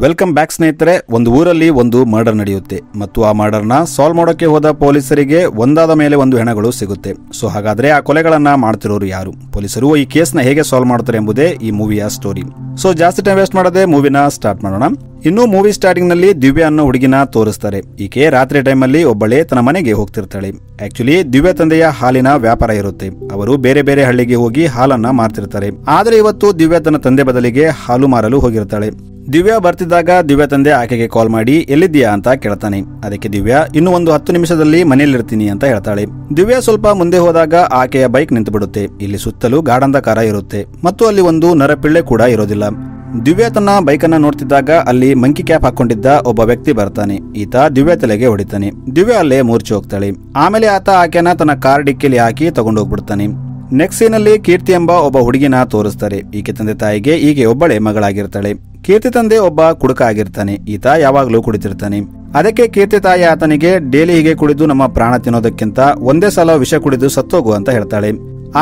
Welcome back ಸ್ನೇಹಿತರೆ. ಒಂದು ಊರಲ್ಲಿ ಒಂದು ಮರ್ಡರ್ ನಡೆಯುತ್ತೆ ಮತ್ತು ಆ ಮರ್ಡರ್ನ ಸಾಲ್ವ್ ಮಾಡೋಕೆ ಹೋದ ಪೊಲೀಸರಿಗೆ ಒಂದಾದ ಮೇಲೆ ಒಂದು ಹೆಣಗಳು ಸಿಗುತ್ತೆ. ಸೊ ಹಾಗಾದ್ರೆ ಆ ಕೊಲೆಗಳನ್ನ ಮಾಡ್ತಿರೋರು ಯಾರು, ಪೊಲೀಸರು ಈ ಕೇಸ್ನ ಹೇಗೆ ಸಾಲ್ವ್ ಮಾಡ್ತಾರೆ ಎಂಬುದೇ ಈ ಮೂವಿಯ ಸ್ಟೋರಿ. ಸೊ ಜಾಸ್ತಿ ಟೈಮ್ ವೇಸ್ಟ್ ಮಾಡದೆ ಮೂವಿನ ಸ್ಟಾರ್ಟ್ ಮಾಡೋಣ. ಇನ್ನು ಮೂವಿ ಸ್ಟಾರ್ಟಿಂಗ್ ನಲ್ಲಿ ದಿವ್ಯಾ ಅನ್ನೋ ಹುಡುಗಿನ ತೋರಿಸ್ತಾರೆ. ಈಕೆ ರಾತ್ರಿ ಟೈಮ್ ಅಲ್ಲಿ ಒಬ್ಬಳೇ ತನ್ನ ಮನೆಗೆ ಹೋಗ್ತಿರ್ತಾಳೆ. ಆಕ್ಚುಲಿ ದಿವ್ಯಾ ತಂದೆಯ ಹಾಲಿನ ವ್ಯಾಪಾರ ಇರುತ್ತೆ. ಅವರು ಬೇರೆ ಬೇರೆ ಹಳ್ಳಿಗೆ ಹೋಗಿ ಹಾಲನ್ನ ಮಾರ್ತಿರ್ತಾರೆ. ಆದ್ರೆ ಇವತ್ತು ದಿವ್ಯಾ ತನ್ನ ತಂದೆ ಬದಲಿಗೆ ಹಾಲು ಮಾರಲು ಹೋಗಿರ್ತಾಳೆ. ದಿವ್ಯಾ ಬರ್ತಿದ್ದಾಗ ದಿವ್ಯಾ ತಂದೆ ಆಕೆಗೆ ಕಾಲ್ ಮಾಡಿ ಎಲ್ಲಿದ್ದೀಯಾ ಅಂತ ಕೇಳ್ತಾನೆ. ಅದಕ್ಕೆ ದಿವ್ಯಾ ಇನ್ನು ಒಂದು 10 ನಿಮಿಷದಲ್ಲಿ ಮನೆಯಲ್ಲಿರ್ತೀನಿ ಅಂತ ಹೇಳ್ತಾಳೆ. ದಿವ್ಯಾ ಸ್ವಲ್ಪ ಮುಂದೆ ಹೋದಾಗ ಆಕೆಯ ಬೈಕ್ ನಿಂತು ಬಿಡುತ್ತೆ. ಇಲ್ಲಿ ಸುತ್ತಲೂ ಗಾಢಂಧಕಾರ ಇರುತ್ತೆ ಮತ್ತು ಅಲ್ಲಿ ಒಂದು ನರಪಿಳ್ಳೆ ಕೂಡ ಇರೋದಿಲ್ಲ. ದಿವ್ಯಾ ತನ್ನ ಬೈಕ್ ಅನ್ನ ನೋಡ್ತಿದ್ದಾಗ ಅಲ್ಲಿ ಮಂಕಿ ಕ್ಯಾಪ್ ಹಾಕೊಂಡಿದ್ದ ಒಬ್ಬ ವ್ಯಕ್ತಿ ಬರ್ತಾನೆ. ಈತ ದಿವ್ಯಾ ತಲೆಗೆ ಹೊಡಿತಾನೆ. ದಿವ್ಯಾ ಅಲ್ಲೇ ಮೂರ್ಛೆ ಹೋಗ್ತಾಳೆ. ಆಮೇಲೆ ಆತ ಆಕೆನ ತನ್ನ ಕಾರ್ ಡಿಕ್ಕಿಲಿ ಹಾಕಿ ತಗೊಂಡೋಗ್ಬಿಡ್ತಾನೆ. ನೆಕ್ಸ್ಟ್ ಸೀನ್ ಅಲ್ಲಿ ಕೀರ್ತಿ ಎಂಬ ಒಬ್ಬ ಹುಡುಗಿನ ತೋರಿಸ್ತಾರೆ. ಈಕೆ ತಂದೆ ತಾಯಿಗೆ ಈಕೆ ಒಬ್ಬಳೇ ಮಗಳಾಗಿರ್ತಾಳೆ. ಕೀರ್ತಿ ತಂದೆ ಒಬ್ಬ ಕುಡುಕ ಆಗಿರ್ತಾನೆ. ಈತ ಯಾವಾಗ್ಲೂ ಕುಡಿತಿರ್ತಾನೆ. ಅದಕ್ಕೆ ಕೀರ್ತಿ ತಾಯಿ ಆತನಿಗೆ ಡೈಲಿ ಹೀಗೆ ಕುಡಿದು ನಮ್ಮ ಪ್ರಾಣ ತಿನ್ನೋದಕ್ಕಿಂತ ಒಂದೇ ಸಲ ವಿಷ ಕುಡಿದು ಸತ್ತೋಗು ಅಂತ ಹೇಳ್ತಾಳೆ.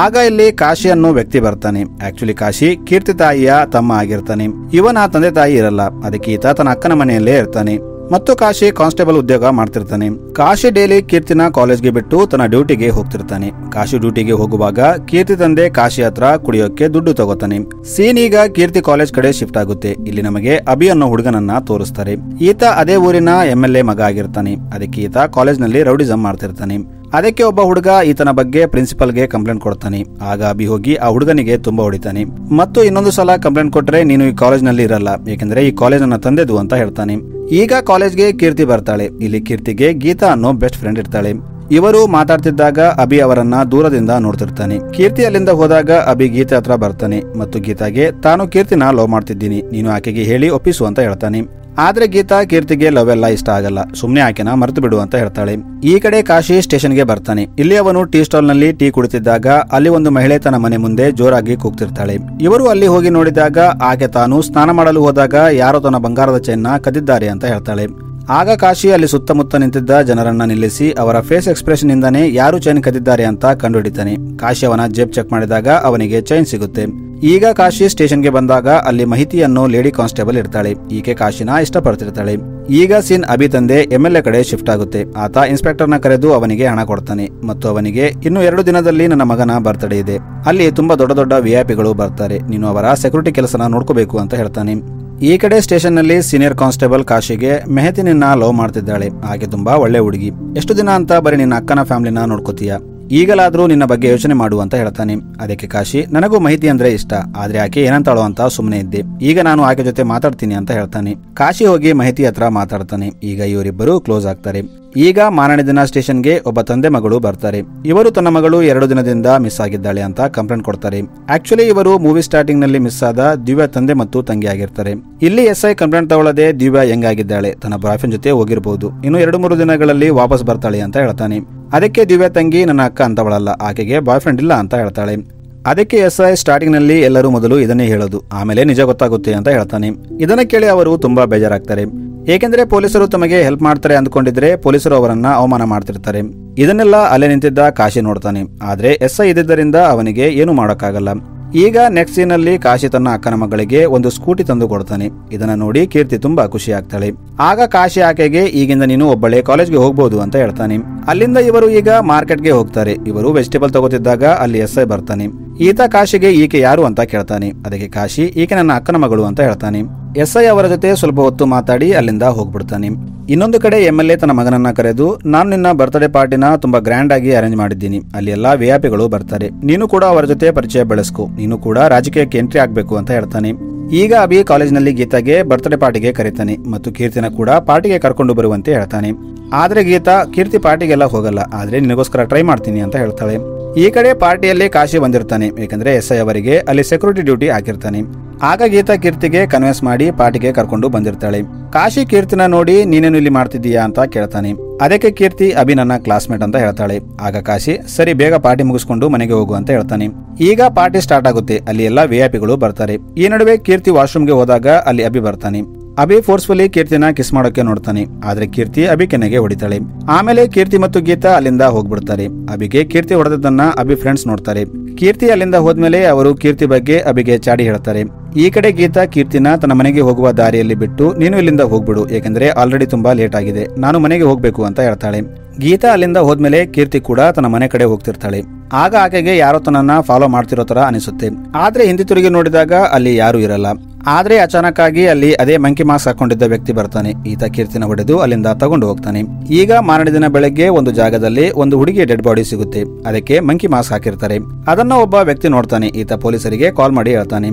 ಆಗ ಇಲ್ಲಿ ಕಾಶಿ ಅನ್ನೋ ವ್ಯಕ್ತಿ ಬರ್ತಾನೆ. ಆಕ್ಚುಲಿ ಕಾಶಿ ಕೀರ್ತಿ ತಾಯಿಯ ತಮ್ಮ ಆಗಿರ್ತಾನೆ. ಇವನ ತಂದೆ ತಾಯಿ ಇರಲ್ಲ. ಅದಕ್ಕೆ ಈತ ತನ್ನ ಅಕ್ಕನ ಮನೆಯಲ್ಲೇ ಇರ್ತಾನೆ ಮತ್ತು ಕಾಶಿ ಕಾನ್ಸ್ಟೇಬಲ್ ಉದ್ಯೋಗ ಮಾಡ್ತಿರ್ತಾನೆ. ಕಾಶಿ ಡೈಲಿ ಕೀರ್ತಿನ ಕಾಲೇಜ್ಗೆ ಬಿಟ್ಟು ತನ್ನ ಡ್ಯೂಟಿಗೆ ಹೋಗ್ತಿರ್ತಾನೆ. ಕಾಶಿ ಡ್ಯೂಟಿಗೆ ಹೋಗುವಾಗ ಕೀರ್ತಿ ತಂದೆ ಕಾಶಿ ಹತ್ರ ಕುಡಿಯೋಕೆ ದುಡ್ಡು ತಗೋತಾನೆ. ಸೀನ್ ಈಗ ಕೀರ್ತಿ ಕಾಲೇಜ್ ಕಡೆ ಶಿಫ್ಟ್ ಆಗುತ್ತೆ. ಇಲ್ಲಿ ನಮಗೆ ಅಭಿ ಅನ್ನೋ ಹುಡುಗನನ್ನ ತೋರಿಸ್ತಾರೆ. ಈತ ಅದೇ ಊರಿನ MLA ಮಗ ಆಗಿರ್ತಾನೆ. ಅದಕ್ಕೆ ಈತ ಕಾಲೇಜ್ ನಲ್ಲಿ ರೌಡಿಸಂ ಮಾಡ್ತಿರ್ತಾನೆ. ಅದಕ್ಕೆ ಒಬ್ಬ ಹುಡುಗ ಈತನ ಬಗ್ಗೆ ಪ್ರಿನ್ಸಿಪಲ್ಗೆ ಕಂಪ್ಲೇಂಟ್ ಕೊಡ್ತಾನೆ. ಆಗ ಅಭಿ ಹೋಗಿ ಆ ಹುಡುಗನಿಗೆ ತುಂಬಾ ಹೊಡಿತಾನೆ ಮತ್ತು ಇನ್ನೊಂದು ಸಲ ಕಂಪ್ಲೇಂಟ್ ಕೊಟ್ರೆ ನೀನು ಈ ಕಾಲೇಜ್ ನಲ್ಲಿ ಇರಲ್ಲ, ಏಕೆಂದ್ರೆ ಈ ಕಾಲೇಜ್ ನನ್ನ ತಂದೆದು ಅಂತ ಹೇಳ್ತಾನೆ. ಈಗ ಕಾಲೇಜ್ಗೆ ಕೀರ್ತಿ ಬರ್ತಾಳೆ. ಇಲ್ಲಿ ಕೀರ್ತಿಗೆ ಗೀತಾ ಅನ್ನೋ ಬೆಸ್ಟ್ ಫ್ರೆಂಡ್ ಇರ್ತಾಳೆ. ಇವರು ಮಾತಾಡ್ತಿದ್ದಾಗ ಅಭಿ ಅವರನ್ನ ದೂರದಿಂದ ನೋಡ್ತಿರ್ತಾನೆ. ಕೀರ್ತಿ ಅಲ್ಲಿಂದ ಹೋದಾಗ ಅಭಿ ಗೀತೆ ಹತ್ರ ಬರ್ತಾನೆ ಮತ್ತು ಗೀತಾಗೆ ತಾನು ಕೀರ್ತಿನ ಲವ್ ಮಾಡ್ತಿದ್ದೀನಿ, ನೀನು ಆಕೆಗೆ ಹೇಳಿ ಒಪ್ಪಿಸು ಅಂತ ಹೇಳ್ತಾನೆ. ಆದ್ರೆ ಗೀತಾ ಕೀರ್ತಿಗೆ ಲವ್ ಎಲ್ಲ ಇಷ್ಟ ಆಗಲ್ಲ, ಸುಮ್ನೆ ಆಕೆನ ಮರೆತು ಬಿಡು ಅಂತ ಹೇಳ್ತಾಳೆ. ಈ ಕಡೆ ಕಾಶಿ ಸ್ಟೇಷನ್ಗೆ ಬರ್ತಾನೆ. ಇಲ್ಲಿ ಅವನು ಟೀ ಸ್ಟಾಲ್ ನಲ್ಲಿ ಟೀ ಕುಡಿತಿದ್ದಾಗ ಅಲ್ಲಿ ಒಂದು ಮಹಿಳೆ ತನ್ನ ಮನೆ ಮುಂದೆ ಜೋರಾಗಿ ಕೂಗ್ತಿರ್ತಾಳೆ. ಇವರು ಅಲ್ಲಿ ಹೋಗಿ ನೋಡಿದಾಗ ಆಕೆ ತಾನು ಸ್ನಾನ ಮಾಡಲು ಹೋದಾಗ ಯಾರೋ ತನ್ನ ಬಂಗಾರದ ಚೈನ್ನ ಕದ್ದಿದ್ದಾರೆ ಅಂತ ಹೇಳ್ತಾಳೆ. ಆಗ ಕಾಶಿ ಅಲ್ಲಿ ಸುತ್ತಮುತ್ತ ನಿಂತಿದ್ದ ಜನರನ್ನ ನಿಲ್ಲಿಸಿ ಅವರ ಫೇಸ್ ಎಕ್ಸ್ಪ್ರೆಷನ್ ಇಂದಾನೆ ಯಾರು ಚೈನ್ ಕದ್ದಿದ್ದಾರೆ ಅಂತ ಕಂಡುಹಿಡಿತಾನೆ. ಕಾಶಿ ಅವನ ಜೇಬ್ ಚೆಕ್ ಮಾಡಿದಾಗ ಅವನಿಗೆ ಚೈನ್ ಸಿಗುತ್ತೆ. ಈಗ ಕಾಶಿ ಸ್ಟೇಷನ್ಗೆ ಬಂದಾಗ ಅಲ್ಲಿ ಮಹಿತಿ ಅನ್ನೋ ಲೇಡಿ ಕಾನ್ಸ್ಟೇಬಲ್ ಇರ್ತಾಳೆ. ಈಕೆ ಕಾಶಿನ ಇಷ್ಟಪಡ್ತಿರ್ತಾಳೆ. ಈಗ ಸೀನ್ ಅಭಿ ತಂದೆ MLA ಕಡೆ ಶಿಫ್ಟ್ ಆಗುತ್ತೆ. ಆತ ಇನ್ಸ್ಪೆಕ್ಟರ್ನ ಕರೆದು ಅವನಿಗೆ ಹಣ ಕೊಡ್ತಾನೆ ಮತ್ತು ಅವನಿಗೆ ಇನ್ನು 2 ದಿನದಲ್ಲಿ ನನ್ನ ಮಗನ ಬರ್ತ್ಡೇ ಇದೆ, ಅಲ್ಲಿ ತುಂಬಾ ದೊಡ್ಡ ದೊಡ್ಡ VIP ಬರ್ತಾರೆ, ನೀನು ಅವರ ಸೆಕ್ಯೂರಿಟಿ ಕೆಲಸನ ನೋಡ್ಕೋಬೇಕು ಅಂತ ಹೇಳ್ತಾನೆ. ಈ ಕಡೆ ಸ್ಟೇಷನ್ ನಲ್ಲಿ ಸೀನಿಯರ್ ಕಾನ್ಸ್ಟೇಬಲ್ ಕಾಶಿಗೆ ಮೆಹತಿ ನಿನ್ನ ಲವ್ ಮಾಡ್ತಿದ್ದಾಳೆ, ಆಕೆ ತುಂಬಾ ಒಳ್ಳೆ ಹುಡುಗಿ, ಎಷ್ಟು ದಿನ ಅಂತ ಬರೀ ನಿನ್ನ ಅಕ್ಕನ ಫ್ಯಾಮಿಲಿನ ನೋಡ್ಕೋತೀಯ, ಈಗಲಾದ್ರೂ ನಿನ್ನ ಬಗ್ಗೆ ಯೋಚನೆ ಮಾಡು ಅಂತ ಹೇಳ್ತಾನೆ. ಅದಕ್ಕೆ ಕಾಶಿ ನನಗೂ ಮಾಹಿತಿ ಅಂದ್ರೆ ಇಷ್ಟ, ಆದ್ರೆ ಆಕೆ ಏನಂತಾಳೋ ಅಂತ ಸುಮ್ಮನೆ ಇದ್ದೆ, ಈಗ ನಾನು ಆಕೆ ಜೊತೆ ಮಾತಾಡ್ತೀನಿ ಅಂತ ಹೇಳ್ತಾನೆ. ಕಾಶಿ ಹೋಗಿ ಮಾಹಿತಿ ಹತ್ರ ಮಾತಾಡ್ತಾನೆ. ಈಗ ಇವರಿಬ್ಬರು ಕ್ಲೋಸ್ ಆಗ್ತಾರೆ. ಈಗ ಮಾರನೇ ದಿನ ಸ್ಟೇಷನ್ಗೆ ಒಬ್ಬ ತಂದೆ ಮಗಳು ಬರ್ತಾರೆ. ಇವರು ತನ್ನ ಮಗಳು 2 ದಿನದಿಂದ ಮಿಸ್ ಆಗಿದ್ದಾಳೆ ಅಂತ ಕಂಪ್ಲೇಂಟ್ ಕೊಡ್ತಾರೆ. ಆಕ್ಚುಲಿ ಇವರು ಮೂವಿ ಸ್ಟಾರ್ಟಿಂಗ್ ನಲ್ಲಿ ಮಿಸ್ ಆದ ದಿವ್ಯಾ ತಂದೆ ಮತ್ತು ತಂಗಿ ಆಗಿರ್ತಾರೆ. ಇಲ್ಲಿ SI ಕಂಪ್ಲೇಂಟ್ ತಗೊಳ್ಳದೆ ದಿವ್ಯಾ ಹೆಂಗಾಗಿದ್ದಾಳೆ, ತನ್ನ ಬಾಯ್ ಫ್ರೆಂಡ್ ಜೊತೆ ಹೋಗಿರಬಹುದು, ಇನ್ನು 2-3 ದಿನಗಳಲ್ಲಿ ವಾಪಸ್ ಬರ್ತಾಳೆ ಅಂತ ಹೇಳ್ತಾನೆ. ಅದಕ್ಕೆ ದಿವ್ಯಾ ತಂಗಿ ನನ್ನ ಅಕ್ಕ ಅಂತವಳಲ್ಲ, ಆಕೆಗೆ ಬಾಯ್ ಫ್ರೆಂಡ್ ಇಲ್ಲ ಅಂತ ಹೇಳ್ತಾಳೆ. ಅದಕ್ಕೆ SI ಸ್ಟಾರ್ಟಿಂಗ್ ನಲ್ಲಿ ಎಲ್ಲರೂ ಮೊದಲು ಇದನ್ನೇ ಹೇಳೋದು, ಆಮೇಲೆ ನಿಜ ಗೊತ್ತಾಗುತ್ತೆ ಅಂತ ಹೇಳ್ತಾನೆ. ಇದನ್ನ ಕೇಳಿ ಅವರು ತುಂಬಾ ಬೇಜಾರಾಗ್ತಾರೆ. ಏಕೆಂದ್ರೆ ಪೊಲೀಸರು ತಮಗೆ ಹೆಲ್ಪ್ ಮಾಡ್ತಾರೆ ಅಂದ್ಕೊಂಡಿದ್ರೆ ಪೊಲೀಸರು ಅವರನ್ನ ಅವಮಾನ ಮಾಡ್ತಿರ್ತಾರೆ. ಇದನ್ನೆಲ್ಲ ಅಲ್ಲೇ ನಿಂತಿದ್ದ ಕಾಶಿ ನೋಡ್ತಾನೆ. ಆದ್ರೆ SI ಇದ್ದಿದ್ದರಿಂದ ಅವನಿಗೆ ಏನು ಮಾಡೋಕ್ಕಾಗಲ್ಲ. ಈಗ ನೆಕ್ಸ್ಟ್ ಸೀನ್ ಅಲ್ಲಿ ಕಾಶಿ ತನ್ನ ಅಕ್ಕನ ಮಗಳಿಗೆ ಒಂದು ಸ್ಕೂಟಿ ತಂದು ಕೊಡ್ತಾನೆ. ಇದನ್ನ ನೋಡಿ ಕೀರ್ತಿ ತುಂಬಾ ಖುಷಿ ಆಗ್ತಾಳೆ. ಆಗ ಕಾಶಿ ಆಕೆಗೆ ಈಗಿಂದ ನೀನು ಒಬ್ಬಳೇ ಕಾಲೇಜ್ಗೆ ಹೋಗ್ಬಹುದು ಅಂತ ಹೇಳ್ತಾನೆ. ಅಲ್ಲಿಂದ ಇವರು ಈಗ ಮಾರ್ಕೆಟ್ಗೆ ಹೋಗ್ತಾರೆ. ಇವರು ವೆಜಿಟೇಬಲ್ ತಗೋತಿದ್ದಾಗ ಅಲ್ಲಿ SI ಬರ್ತಾನೆ. ಈತ ಕಾಶಿಗೆ ಈಕೆ ಯಾರು ಅಂತ ಕೇಳ್ತಾನೆ. ಅದಕ್ಕೆ ಕಾಶಿ ಈಕೆ ನನ್ನ ಅಕ್ಕನ ಮಗಳು ಅಂತ ಹೇಳ್ತಾನೆ. SI ಅವರ ಜೊತೆ ಸ್ವಲ್ಪ ಹೊತ್ತು ಮಾತಾಡಿ ಅಲ್ಲಿಂದ ಹೋಗ್ಬಿಡ್ತಾನೆ. ಇನ್ನೊಂದು ಕಡೆ MLA ತನ್ನ ಮಗನನ್ನ ಕರೆದು ನಾನು ನಿನ್ನ ಬರ್ತ್ಡೇ ಪಾರ್ಟಿನ ತುಂಬಾ ಗ್ರ್ಯಾಂಡ್ ಆಗಿ ಅರೇಂಜ್ ಮಾಡಿದ್ದೀನಿ, ಅಲ್ಲಿ ಎಲ್ಲಾ VIP ಬರ್ತಾರೆ, ನೀನು ಕೂಡ ಅವರ ಜೊತೆ ಪರಿಚಯ ಬೆಳೆಸ್ಕೊ, ನೀನು ಕೂಡ ರಾಜಕೀಯಕ್ಕೆ ಎಂಟ್ರಿ ಆಗ್ಬೇಕು ಅಂತ ಹೇಳ್ತಾನೆ. ಈಗ ಅಭಿ ಕಾಲೇಜ್ನಲ್ಲಿ ಗೀತಾಗೆ ಬರ್ತ್ಡೇ ಪಾರ್ಟಿಗೆ ಕರೀತಾನೆ ಮತ್ತು ಕೀರ್ತಿನ ಕೂಡ ಪಾರ್ಟಿಗೆ ಕರ್ಕೊಂಡು ಬರುವಂತೆ ಹೇಳ್ತಾನೆ. ಆದ್ರೆ ಗೀತಾ ಕೀರ್ತಿ ಪಾರ್ಟಿಗೆಲ್ಲ ಹೋಗಲ್ಲ, ಆದ್ರೆ ನಿನಗೋಸ್ಕರ ಟ್ರೈ ಮಾಡ್ತೀನಿ ಅಂತ ಹೇಳ್ತಾಳೆ. ಈ ಕಡೆ ಪಾರ್ಟಿಯಲ್ಲಿ ಕಾಶಿ ಬಂದಿರ್ತಾನೆ, ಯಾಕಂದ್ರೆ SI ಅವರಿಗೆ ಅಲ್ಲಿ ಸೆಕ್ಯೂರಿಟಿ ಡ್ಯೂಟಿ ಹಾಕಿರ್ತಾನೆ. ಆಗ ಗೀತಾ ಕೀರ್ತಿಗೆ ಕನ್ವಿನ್ಸ್ ಮಾಡಿ ಪಾರ್ಟಿಗೆ ಕರ್ಕೊಂಡು ಬಂದಿರ್ತಾಳೆ. ಕಾಶಿ ಕೀರ್ತಿನ ನೋಡಿ ನೀನೇನು ಇಲ್ಲಿ ಮಾಡ್ತಿದ್ದೀಯಾ ಅಂತ ಕೇಳ್ತಾನೆ. ಅದಕ್ಕೆ ಕೀರ್ತಿ ಅಭಿ ನನ್ನ ಕ್ಲಾಸ್ಮೇಟ್ ಅಂತ ಹೇಳ್ತಾಳೆ. ಆಗ ಕಾಶಿ ಸರಿ ಬೇಗ ಪಾರ್ಟಿ ಮುಗಿಸ್ಕೊಂಡು ಮನೆಗೆ ಹೋಗು ಅಂತ ಹೇಳ್ತಾನೆ. ಈಗ ಪಾರ್ಟಿ ಸ್ಟಾರ್ಟ್ ಆಗುತ್ತೆ. ಅಲ್ಲಿ ಎಲ್ಲಾ VIP ಬರ್ತಾರೆ. ಈ ನಡುವೆ ಕೀರ್ತಿ ವಾಶ್ರೂಮ್ಗೆ ಹೋದಾಗ ಅಲ್ಲಿ ಅಭಿ ಬರ್ತಾನೆ. ಅಭಿ ಫೋರ್ಸ್ಫುಲಿ ಕೀರ್ತಿನ ಕಿಸ್ ಮಾಡೋಕೆ ನೋಡ್ತಾನೆ, ಆದ್ರೆ ಕೀರ್ತಿ ಅಭಿ ಕೆನ್ನೆಗೆ ಹೊಡಿತಾಳೆ. ಆಮೇಲೆ ಕೀರ್ತಿ ಮತ್ತು ಗೀತಾ ಅಲ್ಲಿಂದ ಹೋಗ್ಬಿಡ್ತಾರೆ. ಅಭಿಗೆ ಕೀರ್ತಿ ಹೊಡೆದನ್ನ ಅಭಿ ಫ್ರೆಂಡ್ಸ್ ನೋಡ್ತಾರೆ. ಕೀರ್ತಿ ಅಲ್ಲಿಂದ ಹೋದ್ಮೇಲೆ ಅವರು ಕೀರ್ತಿ ಬಗ್ಗೆ ಅಭಿಗೆ ಚಾಡಿ ಹೇಳ್ತಾರೆ. ಈ ಕಡೆ ಗೀತಾ ಕೀರ್ತಿನ ತನ್ನ ಮನೆಗೆ ಹೋಗುವ ದಾರಿಯಲ್ಲಿ ಬಿಟ್ಟು ನೀನು ಇಲ್ಲಿಂದ ಹೋಗ್ಬಿಡು, ಏಕೆಂದ್ರೆ ಆಲ್ರೆಡಿ ತುಂಬಾ ಲೇಟ್ ಆಗಿದೆ, ನಾನು ಮನೆಗೆ ಹೋಗ್ಬೇಕು ಅಂತ ಹೇಳ್ತಾಳೆ. ಗೀತಾ ಅಲ್ಲಿಂದ ಹೋದ್ಮೇಲೆ ಕೀರ್ತಿ ಕೂಡ ತನ್ನ ಮನೆ ಕಡೆ ಹೋಗ್ತಿರ್ತಾಳೆ. ಆಗ ಆಕೆಗೆ ಯಾರೋ ತನ್ನನ್ನ ಫಾಲೋ ಮಾಡ್ತಿರೋ ತರ ಅನಿಸುತ್ತೆ. ಆದ್ರೆ ಹಿಂದೆ ತಿರುಗಿ ನೋಡಿದಾಗ ಅಲ್ಲಿ ಯಾರು ಇರಲ್ಲ. ಆದ್ರೆ ಅಚಾನಕ್ ಆಗಿ ಅಲ್ಲಿ ಅದೇ ಮಂಕಿ ಮಾಸ್ಕ್ ಹಾಕೊಂಡಿದ್ದ ವ್ಯಕ್ತಿ ಬರ್ತಾನೆ. ಈತ ಕೀರ್ತಿನ ಹೊಡೆದು ಅಲ್ಲಿಂದ ತಗೊಂಡು ಹೋಗ್ತಾನೆ. ಈಗ ಮಾರನೇ ದಿನ ಬೆಳಗ್ಗೆ ಒಂದು ಜಾಗದಲ್ಲಿ ಒಂದು ಹುಡುಗಿಯ ಡೆಡ್ ಬಾಡಿ ಸಿಗುತ್ತೆ. ಅದಕ್ಕೆ ಮಂಕಿ ಮಾಸ್ಕ್ ಹಾಕಿರ್ತಾರೆ. ಅದನ್ನ ಒಬ್ಬ ವ್ಯಕ್ತಿ ನೋಡ್ತಾನೆ. ಈತ ಪೊಲೀಸರಿಗೆ ಕಾಲ್ ಮಾಡಿ ಹೇಳ್ತಾನೆ.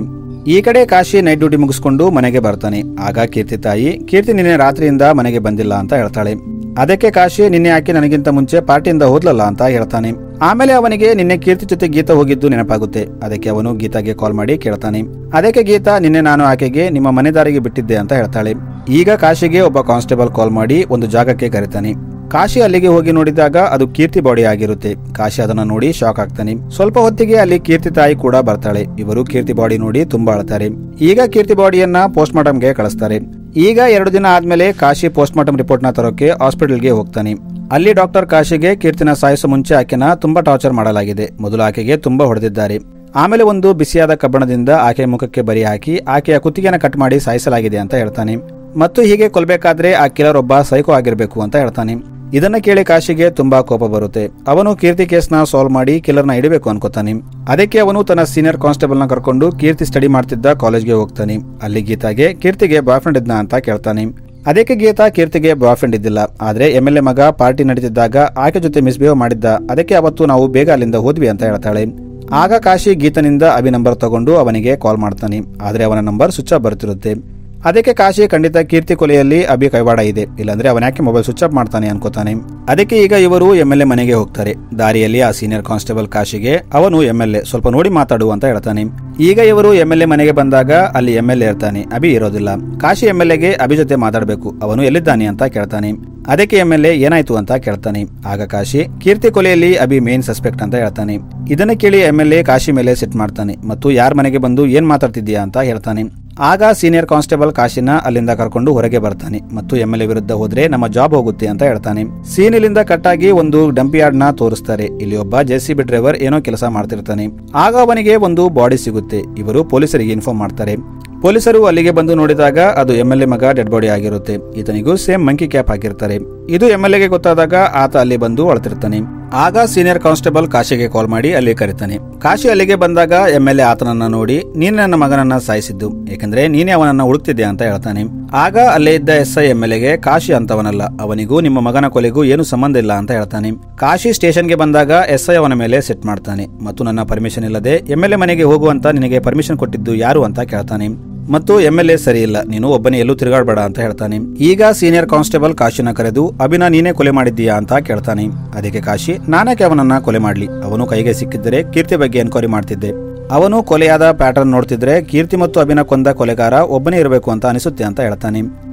ಈ ಕಡೆ ಕಾಶಿ ನೈಟ್ ಡ್ಯೂಟಿ ಮುಗಿಸ್ಕೊಂಡು ಮನೆಗೆ ಬರ್ತಾನೆ. ಆಗ ಕೀರ್ತಿ ತಾಯಿ ಕೀರ್ತಿ ನಿನ್ನೆ ರಾತ್ರಿಯಿಂದ ಮನೆಗೆ ಬಂದಿಲ್ಲ ಅಂತ ಹೇಳ್ತಾಳೆ. ಅದಕ್ಕೆ ಕಾಶಿ ನಿನ್ನೆ ಆಕೆ ನನಗಿಂತ ಮುಂಚೆ ಪಾರ್ಟಿಯಿಂದ ಹೋದ್ಲಲ್ಲ ಅಂತ ಹೇಳ್ತಾನೆ. ಆಮೇಲೆ ಅವನಿಗೆ ನಿನ್ನೆ ಕೀರ್ತಿ ಜೊತೆ ಗೀತಾ ಹೋಗಿದ್ದು ನೆನಪಾಗುತ್ತೆ. ಅದಕ್ಕೆ ಅವನು ಗೀತಾಗೆ ಕಾಲ್ ಮಾಡಿ ಕೇಳ್ತಾನೆ. ಅದಕ್ಕೆ ಗೀತಾ ನಿನ್ನೆ ನಾನು ಆಕೆಗೆ ನಿಮ್ಮ ಮನೆ ದಾರಿಗೆ ಬಿಟ್ಟಿದ್ದೆ ಅಂತ ಹೇಳ್ತಾಳೆ. ಈಗ ಕಾಶಿಗೆ ಒಬ್ಬ ಕಾನ್ಸ್ಟೇಬಲ್ ಕಾಲ್ ಮಾಡಿ ಒಂದು ಜಾಗಕ್ಕೆ ಕರೀತಾನೆ. ಕಾಶಿ ಅಲ್ಲಿಗೆ ಹೋಗಿ ನೋಡಿದಾಗ ಅದು ಕೀರ್ತಿ ಬಾಡಿ ಆಗಿರುತ್ತೆ. ಕಾಶಿ ಅದನ್ನ ನೋಡಿ ಶಾಕ್ ಆಗ್ತಾನೆ. ಸ್ವಲ್ಪ ಹೊತ್ತಿಗೆ ಅಲ್ಲಿ ಕೀರ್ತಿ ತಾಯಿ ಕೂಡ ಬರ್ತಾಳೆ. ಇವರು ಕೀರ್ತಿ ಬಾಡಿ ನೋಡಿ ತುಂಬಾ ಅಳ್ತಾರೆ. ಈಗ ಕೀರ್ತಿ ಬಾಡಿಯನ್ನ ಪೋಸ್ಟ್ ಮಾರ್ಟಂಗೆ ಕಳಿಸ್ತಾರೆ. ಈಗ 2 ದಿನ ಆದ್ಮೇಲೆ ಕಾಶಿ ಪೋಸ್ಟ್ ಮಾರ್ಟಂ ರಿಪೋರ್ಟ್ ನ ತರೋಕೆ ಹಾಸ್ಪಿಟಲ್ಗೆ ಹೋಗ್ತಾನೆ. ಅಲ್ಲಿ ಡಾಕ್ಟರ್ ಕಾಶಿಗೆ ಕೀರ್ತಿನ ಸಾಯಿಸೋ ಮುಂಚೆ ಆಕೆನ ತುಂಬಾ ಟಾರ್ಚರ್ ಮಾಡಲಾಗಿದೆ. ಮೊದಲು ಆಕೆಗೆ ತುಂಬಾ ಹೊಡೆದಿದ್ದಾರೆ. ಆಮೇಲೆ ಒಂದು ಬಿಸಿಯಾದ ಕಬ್ಬಣದಿಂದ ಆಕೆಯ ಮುಖಕ್ಕೆ ಬರಿ ಹಾಕಿ ಆಕೆಯ ಕುತ್ತಿಗೆನ ಕಟ್ ಮಾಡಿ ಸಾಯಿಸಲಾಗಿದೆ ಅಂತ ಹೇಳ್ತಾನೆ. ಮತ್ತು ಹೀಗೆ ಕೊಲ್ಬೇಕಾದ್ರೆ ಆ ಕಿಲರ್ ಒಬ್ಬ ಸೈಕೋ ಆಗಿರ್ಬೇಕು ಅಂತ ಹೇಳ್ತಾನೆ. ಇದನ್ನ ಕೇಳಿ ಕಾಶಿಗೆ ತುಂಬಾ ಕೋಪ ಬರುತ್ತೆ. ಅವನು ಕೀರ್ತಿ ಕೇಸ್ನ ಸಾಲ್ವ್ ಮಾಡಿ ಕಿಲ್ಲರ್ನ ಹಿಡಿಬೇಕು ಅನ್ಕೋತಾನೆ. ಅದಕ್ಕೆ ಅವನು ತನ್ನ ಸೀನಿಯರ್ ಕಾನ್ಸ್ಟೇಬಲ್ ನ ಕರ್ಕೊಂಡು ಕೀರ್ತಿ ಸ್ಟಡಿ ಮಾಡ್ತಿದ್ದ ಕಾಲೇಜ್ಗೆ ಹೋಗ್ತಾನೆ. ಅಲ್ಲಿ ಗೀತಾಗೆ ಕೀರ್ತಿಗೆ ಬಾಯ್ ಫ್ರೆಂಡ್ ಇದ್ನ ಅಂತ ಕೇಳ್ತಾನೆ. ಅದಕ್ಕೆ ಗೀತಾ ಕೀರ್ತಿಗೆ ಬಾಯ್ ಫ್ರೆಂಡ್ ಇದ್ದಿಲ್ಲ, ಆದ್ರೆ MLA ಮಗ ಪಾರ್ಟಿ ನಡೀತಿದ್ದಾಗ ಆಕೆ ಜೊತೆ ಮಿಸ್ಬಿಹೇವ್ ಮಾಡಿದ್ದ, ಅದಕ್ಕೆ ಅವತ್ತು ನಾವು ಬೇಗ ಅಲ್ಲಿಂದ ಹೋದ್ವಿ ಅಂತ ಹೇಳ್ತಾಳೆ. ಆಗ ಕಾಶಿ ಗೀತನಿಂದ ಅಭಿ ನಂಬರ್ ತಗೊಂಡು ಅವನಿಗೆ ಕಾಲ್ ಮಾಡ್ತಾನೆ. ಆದ್ರೆ ಅವನ ನಂಬರ್ ಸ್ವಿಚ್ ಆಫ್ ಬರುತ್ತಿರುತ್ತೆ. ಅದಕ್ಕೆ ಕಾಶಿ ಖಂಡಿತ ಕೀರ್ತಿ ಕೊಲೆಯಲ್ಲಿ ಅಭಿ ಕೈವಾಡ ಇದೆ, ಇಲ್ಲಾಂದ್ರೆ ಅವನ ಯಾಕೆ ಮೊಬೈಲ್ ಸ್ವಿಚ್ ಆಫ್ ಮಾಡ್ತಾನೆ ಅನ್ಕೋತಾನೆ. ಅದಕ್ಕೆ ಈಗ ಇವರು MLA ಮನೆಗೆ ಹೋಗ್ತಾರೆ. ದಾರಿಯಲ್ಲಿ ಆ ಸೀನಿಯರ್ ಕಾನ್ಸ್ಟೇಬಲ್ ಕಾಶಿಗೆ ಅವನು MLA ಸ್ವಲ್ಪ ನೋಡಿ ಮಾತಾಡು ಅಂತ ಹೇಳ್ತಾನೆ. ಈಗ ಇವರು MLA ಮನೆಗೆ ಬಂದಾಗ ಅಲ್ಲಿ MLA ಇರ್ತಾನೆ, ಅಭಿ ಇರೋದಿಲ್ಲ. ಕಾಶಿ MLAಗೆ ಅಭಿ ಜೊತೆ ಮಾತಾಡಬೇಕು, ಅವನು ಎಲ್ಲಿದ್ದಾನೆ ಅಂತ ಕೇಳ್ತಾನೆ. ಅದಕ್ಕೆ MLA ಏನಾಯ್ತು ಅಂತ ಕೇಳ್ತಾನೆ. ಆಗ ಕಾಶಿ ಕೀರ್ತಿ ಕೊಲೆಯಲ್ಲಿ ಅಭಿ ಮೇನ್ ಸಸ್ಪೆಕ್ಟ್ ಅಂತ ಹೇಳ್ತಾನೆ. ಇದನ್ನ ಕೇಳಿ MLA ಕಾಶಿ ಮೇಲೆ ಸಿಟ್ ಮಾಡ್ತಾನೆ ಮತ್ತು ಯಾರ ಮನೆಗೆ ಬಂದು ಏನ್ ಮಾತಾಡ್ತಿದ್ಯಾ ಅಂತ ಹೇಳ್ತಾನೆ. ಆಗ ಸೀನಿಯರ್ ಕಾನ್ಸ್ಟೇಬಲ್ ಕಾಶಿನ ಅಲ್ಲಿಂದ ಕರ್ಕೊಂಡು ಹೊರಗೆ ಬರ್ತಾನೆ ಮತ್ತು MLA ವಿರುದ್ಧ ಹೋದ್ರೆ ನಮ್ಮ ಜಾಬ್ ಹೋಗುತ್ತೆ ಅಂತ ಹೇಳ್ತಾನೆ. ಸೀನ್ ಇಲ್ಲಿಂದ ಕಟ್ಟಾಗಿ ಒಂದು ಡಂಪ್ ಯಾರ್ಡ್ ನ ತೋರಿಸ್ತಾರೆ. ಇಲ್ಲಿ ಒಬ್ಬ JCB ಡ್ರೈವರ್ ಏನೋ ಕೆಲಸ ಮಾಡ್ತಿರ್ತಾನೆ. ಆಗ ಅವನಿಗೆ ಒಂದು ಬಾಡಿ ಸಿಗುತ್ತೆ. ಇವರು ಪೊಲೀಸರಿಗೆ ಇನ್ಫಾರ್ಮ್ ಮಾಡ್ತಾರೆ. ಪೊಲೀಸರು ಅಲ್ಲಿಗೆ ಬಂದು ನೋಡಿದಾಗ ಅದು MLA ಮಗ ಡೆಡ್ ಬಾಡಿ ಆಗಿರುತ್ತೆ. ಈತನಿಗೂ ಸೇಮ್ ಮಂಕಿ ಕ್ಯಾಪ್ ಹಾಕಿರ್ತಾರೆ. ಇದು MLAಗೆ ಗೊತ್ತಾದಾಗ ಆತ ಅಲ್ಲಿ ಬಂದು ಅಳ್ತಿರ್ತಾನೆ. ಆಗ ಸೀನಿಯರ್ ಕಾನ್ಸ್ಟೇಬಲ್ ಕಾಶಿಗೆ ಕಾಲ್ ಮಾಡಿ ಅಲ್ಲಿ ಕರೀತಾನೆ. ಕಾಶಿ ಅಲ್ಲಿಗೆ ಬಂದಾಗ MLA ಆತನನ್ನ ನೋಡಿ ನೀನು ನನ್ನ ಮಗನನ್ನ ಸಾಯಿಸಿದ್ದು, ಏಕೆಂದ್ರೆ ನೀನೇ ಅವನನ್ನ ಹುಡುಕ್ತಿದ್ಯಾ ಅಂತ ಹೇಳ್ತಾನೆ. ಆಗ ಅಲ್ಲೇ ಇದ್ದ SI MLAಗೆ ಕಾಶಿ ಅಂತವನಲ್ಲ, ಅವನಿಗೂ ನಿಮ್ಮ ಮಗನ ಕೊಲೆಗೂ ಏನು ಸಂಬಂಧ ಇಲ್ಲ ಅಂತ ಹೇಳ್ತಾನೆ. ಕಾಶಿ ಸ್ಟೇಷನ್ಗೆ ಬಂದಾಗ SI ಅವನ ಮೇಲೆ ಸೆಟ್ ಮಾಡ್ತಾನೆ ಮತ್ತು ನನ್ನ ಪರ್ಮಿಷನ್ ಇಲ್ಲದೆ MLA ಮನೆಗೆ ಹೋಗುವಂತ ನಿನಗೆ ಪರ್ಮಿಷನ್ ಕೊಟ್ಟಿದ್ದು ಯಾರು ಅಂತ ಕೇಳ್ತಾನೆ. ಮತ್ತು MLA ಸರಿ ಇಲ್ಲ, ನೀನು ಒಬ್ಬನೇ ಎಲ್ಲೂ ತಿರುಗಾಡಬೇಡ ಅಂತ ಹೇಳ್ತಾನೆ. ಈಗ ಸೀನಿಯರ್ ಕಾನ್ಸ್ಟೇಬಲ್ ಕಾಶಿನ ಕರೆದು ಅಭಿನ ನೀನೇ ಕೊಲೆ ಮಾಡಿದ್ದೀಯಾ ಅಂತ ಕೇಳ್ತಾನೆ. ಅದಕ್ಕೆ ಕಾಶಿ ನಾನಕ್ಕೆ ಅವನನ್ನ ಕೊಲೆ ಮಾಡ್ಲಿ, ಅವನು ಕೈಗೆ ಸಿಕ್ಕಿದ್ರೆ ಕೀರ್ತಿ ಬಗ್ಗೆ ಎನ್ಕ್ವೈರಿ ಮಾಡ್ತಿದ್ದೆ. ಅವನು ಕೊಲೆಯಾದ ಪ್ಯಾಟರ್ನ್ ನೋಡ್ತಿದ್ರೆ ಕೀರ್ತಿ ಮತ್ತು ಅಭಿನ ಕೊಂದ ಕೊಲೆಗಾರ ಒಬ್ಬನೇ ಇರಬೇಕು ಅಂತ ಅನಿಸುತ್ತೆ ಅಂತ ಹೇಳ್ತಾನೆ.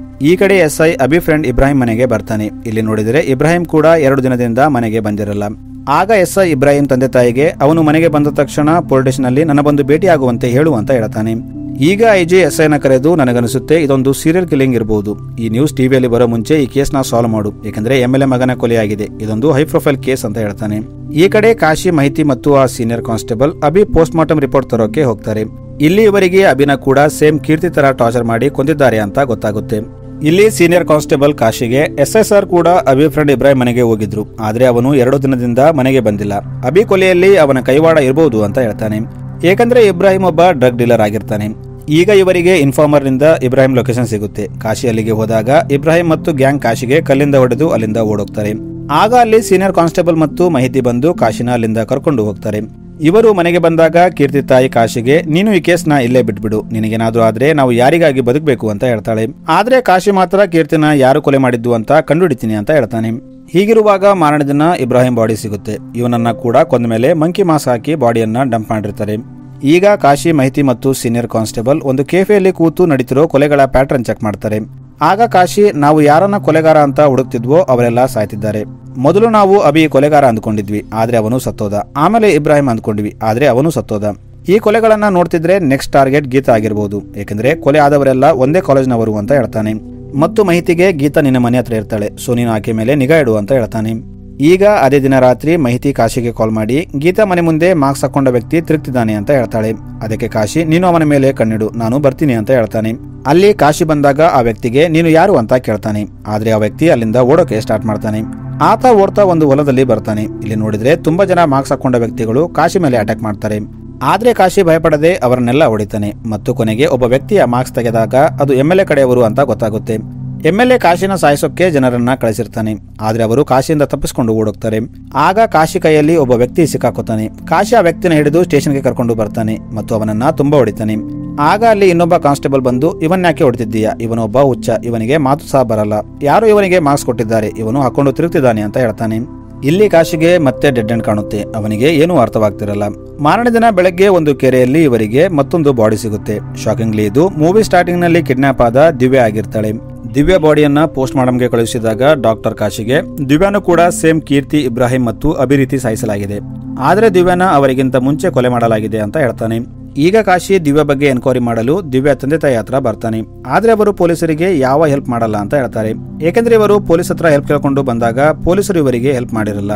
ಈ ಕಡೆ SI ಅಭಿ ಫ್ರೆಂಡ್ ಇಬ್ರಾಹಿಂ ಮನೆಗೆ ಬರ್ತಾನೆ. ಇಲ್ಲಿ ನೋಡಿದರೆ ಇಬ್ರಾಹಿಂ ಕೂಡ 2 ದಿನದಿಂದ ಮನೆಗೆ ಬಂದಿರಲ್ಲ. ಆಗ SI ಇಬ್ರಾಹಿಂ ತಂದೆ ತಾಯಿಗೆ ಅವನು ಮನೆಗೆ ಬಂದ ತಕ್ಷಣ ಪೊಲೀಸ್ ಸ್ಟೇಷನ್ ಅಲ್ಲಿ ನನ್ನ ಬಂದು ಭೇಟಿ ಆಗುವಂತೆ ಹೇಳು ಅಂತ ಹೇಳ್ತಾನೆ. ಈಗ IG SI ನ ಕರೆದು ನನಗನಿಸುತ್ತೆ ಇದೊಂದು ಸೀರಿಯಲ್ ಕಿಲ್ಲಿಂಗ್ ಇರಬಹುದು. ಈ ನ್ಯೂಸ್ ಟಿವಿಯಲ್ಲಿ ಬರೋ ಮುಂಚೆ ಈ ಕೇಸ್ ನ ಸಾಲ್ವ್ ಮಾಡು, ಯಾಕಂದ್ರೆ MLA ಮಗನ ಕೊಲೆಯಾಗಿದೆ, ಇದೊಂದು ಹೈ ಪ್ರೊಫೈಲ್ ಕೇಸ್ ಅಂತ ಹೇಳ್ತಾನೆ. ಈ ಕಡೆ ಕಾಶಿ ಮಾಹಿತಿ ಮತ್ತು ಆ senior constable Abhi post mortem report ತರೋಕೆ ಹೋಗ್ತಾರೆ. ಇಲ್ಲಿ ಇವರಿಗೆ ಅಭಿನ ಕೂಡ ಸೇಮ್ ಕೀರ್ತಿ ತರ ಟಾರ್ಚರ್ ಮಾಡಿ ಕೊಂದಿದ್ದಾರೆ ಅಂತ ಗೊತ್ತಾಗುತ್ತೆ. ಇಲ್ಲಿ ಸೀನಿಯರ್ ಕಾನ್ಸ್ಟೇಬಲ್ ಕಾಶಿಗೆ SI ಸರ್ ಕೂಡ ಅಭಿ ಫ್ರೆಂಡ್ ಇಬ್ರಾಹಿಂ ಮನೆಗೆ ಹೋಗಿದ್ರು, ಆದ್ರೆ ಅವನು 2 ದಿನದಿಂದ ಮನೆಗೆ ಬಂದಿಲ್ಲ. ಅಭಿ ಕೊಲೆಯಲ್ಲಿ ಅವನ ಕೈವಾಡ ಇರಬಹುದು ಅಂತ ಹೇಳ್ತಾನೆ. ಏಕೆಂದ್ರೆ ಇಬ್ರಾಹಿಂ ಒಬ್ಬ ಡ್ರಗ್ ಡೀಲರ್ ಆಗಿರ್ತಾನೆ. ಈಗ ಇವರಿಗೆ ಇನ್ಫಾರ್ಮರ್ ನಿಂದ ಇಬ್ರಾಹಿಂ ಲೊಕೇಶನ್ ಸಿಗುತ್ತೆ. ಕಾಶಿ ಅಲ್ಲಿಗೆ ಹೋದಾಗ ಇಬ್ರಾಹಿಂ ಮತ್ತು ಗ್ಯಾಂಗ್ ಕಾಶಿಗೆ ಕಲ್ಲಿಂದ ಹೊಡೆದು ಅಲ್ಲಿಂದ ಓಡೋಗ್ತಾರೆ. ಆಗ ಅಲ್ಲಿ ಸೀನಿಯರ್ ಕಾನ್ಸ್ಟೇಬಲ್ ಮತ್ತು ಮಾಹಿತಿ ಬಂದು ಕಾಶಿನ ಅಲ್ಲಿಂದ ಕರ್ಕೊಂಡು ಹೋಗ್ತಾರೆ. ಇವರು ಮನೆಗೆ ಬಂದಾಗ ಕೀರ್ತಿ ತಾಯಿ ಕಾಶಿಗೆ ನೀನು ಈ ಕೇಸ್ನ ಇಲ್ಲೇ ಬಿಟ್ಬಿಡು, ನಿನಗೇನಾದ್ರೂ ಆದ್ರೆ ನಾವು ಯಾರಿಗಾಗಿ ಬದುಕಬೇಕು ಅಂತ ಹೇಳ್ತಾಳೆ. ಆದ್ರೆ ಕಾಶಿ ಮಾತ್ರ ಕೀರ್ತಿನ ಯಾರು ಕೊಲೆ ಮಾಡಿದ್ದು ಅಂತ ಕಂಡುಹಿಡಿತೀನಿ ಅಂತ ಹೇಳ್ತಾನೆ. ಹೀಗಿರುವಾಗ ಮಾರನೇ ದಿನ ಇಬ್ರಾಹಿಂ ಬಾಡಿ ಸಿಗುತ್ತೆ. ಇವನನ್ನ ಕೂಡ ಕೊಂದ ಮೇಲೆ ಮಂಕಿ ಮಾಸ್ ಹಾಕಿ ಬಾಡಿಯನ್ನ ಡಂಪ್ ಮಾಡಿರ್ತಾರೆ. ಈಗ ಕಾಶಿ ಮಾಹಿತಿ ಮತ್ತು ಸೀನಿಯರ್ ಕಾನ್ಸ್ಟೇಬಲ್ ಒಂದು ಕೆಫೆಯಲ್ಲಿ ಕೂತು ನಡೀತಿರೋ ಕೊಲೆಗಳ ಪ್ಯಾಟರ್ನ್ ಚೆಕ್ ಮಾಡ್ತಾರೆ. ಆಗ ಕಾಶಿ ನಾವು ಯಾರನ್ನ ಕೊಲೆಗಾರ ಅಂತ ಹುಡುಕ್ತಿದ್ವೋ ಅವರೆಲ್ಲ ಸಾಯ್ತಿದ್ದಾರೆ. ಮೊದಲು ನಾವು ಅಭಿ ಕೊಲೆಗಾರ ಅಂದ್ಕೊಂಡಿದ್ವಿ, ಆದ್ರೆ ಅವನು ಸತ್ತೋದ. ಆಮೇಲೆ ಇಬ್ರಾಹಿಂ ಅಂದ್ಕೊಂಡ್ವಿ, ಆದ್ರೆ ಅವನು ಸತ್ತೋದ. ಈ ಕೊಲೆಗಳನ್ನ ನೋಡ್ತಿದ್ರೆ ನೆಕ್ಸ್ಟ್ ಟಾರ್ಗೆಟ್ ಗೀತಾ ಆಗಿರ್ಬೋದು, ಏಕೆಂದ್ರೆ ಕೊಲೆ ಆದವರೆಲ್ಲ ಒಂದೇ ಕಾಲೇಜ್ನವರು ಅಂತ ಹೇಳ್ತಾನೆ. ಮತ್ತು ಮಹಿತಿಗೆ ಗೀತಾ ನಿನ್ನ ಮನೆ ಹತ್ರ ಇರ್ತಾಳೆ, ಸೊ ನೀನು ಆಕೆ ಮೇಲೆ ನಿಗಾ ಇಡು ಅಂತ ಹೇಳ್ತಾನೆ. ಈಗ ಅದೇ ದಿನ ರಾತ್ರಿ ಮಹಿತಿ ಕಾಶಿಗೆ ಕಾಲ್ ಮಾಡಿ ಗೀತಾ ಮನೆ ಮುಂದೆ ಮಾಸ್ಕ್ ಹಾಕೊಂಡ ವ್ಯಕ್ತಿ ತಿರುಗ್ತಿದ್ದಾನೆ ಅಂತ ಹೇಳ್ತಾಳೆ. ಅದಕ್ಕೆ ಕಾಶಿ ನೀನು ಅವನ ಮೇಲೆ ಕಣ್ಣಿಡು, ನಾನು ಬರ್ತೀನಿ ಅಂತ ಹೇಳ್ತಾನೆ. ಅಲ್ಲಿ ಕಾಶಿ ಬಂದಾಗ ಆ ವ್ಯಕ್ತಿಗೆ ನೀನು ಯಾರು ಅಂತ ಕೇಳ್ತಾನೆ. ಆದ್ರೆ ಆ ವ್ಯಕ್ತಿ ಅಲ್ಲಿಂದ ಓಡೋಕೆ ಸ್ಟಾರ್ಟ್ ಮಾಡ್ತಾನೆ. ಆತ ಓಡ್ತಾ ಒಂದು ಹೊಲದಲ್ಲಿ ಬರ್ತಾನೆ. ಇಲ್ಲಿ ನೋಡಿದ್ರೆ ತುಂಬಾ ಜನ ಮಾಸ್ಕ್ ಹಾಕೊಂಡ ವ್ಯಕ್ತಿಗಳು ಕಾಶಿ ಮೇಲೆ ಅಟ್ಯಾಕ್ ಮಾಡ್ತಾರೆ. ಆದ್ರೆ ಕಾಶಿ ಭಯಪಡದೆ ಅವರನ್ನೆಲ್ಲ ಹೊಡಿತಾನೆ. ಮತ್ತು ಕೊನೆಗೆ ಒಬ್ಬ ವ್ಯಕ್ತಿಯ ಮಾಸ್ಕ್ ತೆಗೆದಾಗ ಅದು MLA ಕಡೆಯವರು ಅಂತ ಗೊತ್ತಾಗುತ್ತೆ. MLA ಕಾಶಿನ ಸಾಯಿಸೋಕೆ ಜನರನ್ನ ಕಳಿಸಿರ್ತಾನೆ. ಆದ್ರೆ ಅವರು ಕಾಶಿಯಿಂದ ತಪ್ಪಿಸಿಕೊಂಡು ಓಡೋಗ್ತಾರೆ. ಆಗ ಕಾಶಿ ಕೈಯಲ್ಲಿ ಒಬ್ಬ ವ್ಯಕ್ತಿ ಸಿಕ್ಕಾಕೋತಾನೆ. ಕಾಶಿ ಆ ವ್ಯಕ್ತಿನ ಹಿಡಿದು ಸ್ಟೇಷನ್ಗೆ ಕರ್ಕೊಂಡು ಬರ್ತಾನೆ ಮತ್ತು ಅವನನ್ನ ತುಂಬಾ ಹೊಡಿತಾನೆ. ಆಗ ಅಲ್ಲಿ ಇನ್ನೊಬ್ಬ ಕಾನ್ಸ್ಟೇಬಲ್ ಬಂದು ಇವನ್ ಯಾಕೆ ಹೊಡಿತಿದ್ದೀಯಾ, ಇವನೊಬ್ಬ ಹುಚ್ಚ, ಇವನಿಗೆ ಮಾತು ಸಹ ಬರಲ್ಲ, ಯಾರು ಇವನಿಗೆ ಮಾಸ್ಕ್ ಕೊಟ್ಟಿದ್ದಾರೆ, ಇವನು ಹಾಕೊಂಡು ತಿರುಗ್ತಿದ್ದಾನೆ ಅಂತ ಹೇಳ್ತಾನೆ. ಇಲ್ಲಿ ಕಾಶಿಗೆ ಮತ್ತೆ ಡೆಡ್ ಎಂಡ್ ಕಾಣುತ್ತೆ. ಅವನಿಗೆ ಏನೂ ಅರ್ಥವಾಗ್ತಿರಲ್ಲ. ಮಾರನೇ ದಿನ ಬೆಳಗ್ಗೆ ಒಂದು ಕೆರೆಯಲ್ಲಿ ಇವರಿಗೆ ಮತ್ತೊಂದು ಬಾಡಿ ಸಿಗುತ್ತೆ. ಶಾಕಿಂಗ್ಲಿ ಇದು ಮೂವಿ ಸ್ಟಾರ್ಟಿಂಗ್ ನಲ್ಲಿ ಕಿಡ್ನಾಪ್ ಆದ ದಿವ್ಯಾ ಆಗಿರ್ತಾಳೆ. ದಿವ್ಯಾ ಬಾಡಿಯನ್ನ ಪೋಸ್ಟ್ ಮಾರ್ಟಂಗೆ ಕಳುಹಿಸಿದಾಗ ಡಾಕ್ಟರ್ ಕಾಶಿಗೆ ದಿವ್ಯಾನು ಕೂಡ ಸೇಮ್ ಕೀರ್ತಿ, ಇಬ್ರಾಹಿಂ ಮತ್ತು ಅಭಿರೀತಿ ಸಾಯಿಸಲಾಗಿದೆ, ಆದ್ರೆ ದಿವ್ಯಾನ ಅವರಿಗಿಂತ ಮುಂಚೆ ಕೊಲೆ ಮಾಡಲಾಗಿದೆ ಅಂತ ಹೇಳ್ತಾನೆ. ಈಗ ಕಾಶಿ ದಿವ್ಯಾ ಬಗ್ಗೆ ಎನ್ಕ್ವೈರಿ ಮಾಡಲು ದಿವ್ಯಾ ತಂದೆ ತಾಯಿ ಹತ್ರ ಬರ್ತಾನೆ. ಆದ್ರೆ ಅವರು ಪೊಲೀಸರಿಗೆ ಯಾವ ಹೆಲ್ಪ್ ಮಾಡಲ್ಲ ಅಂತ ಹೇಳ್ತಾರೆ. ಏಕೆಂದ್ರೆ ಇವರು ಪೊಲೀಸ್ ಹತ್ರ ಹೆಲ್ಪ್ ಕೇಳ್ಕೊಂಡು ಬಂದಾಗ ಪೊಲೀಸರು ಇವರಿಗೆ ಹೆಲ್ಪ್ ಮಾಡಿರಲ್ಲ.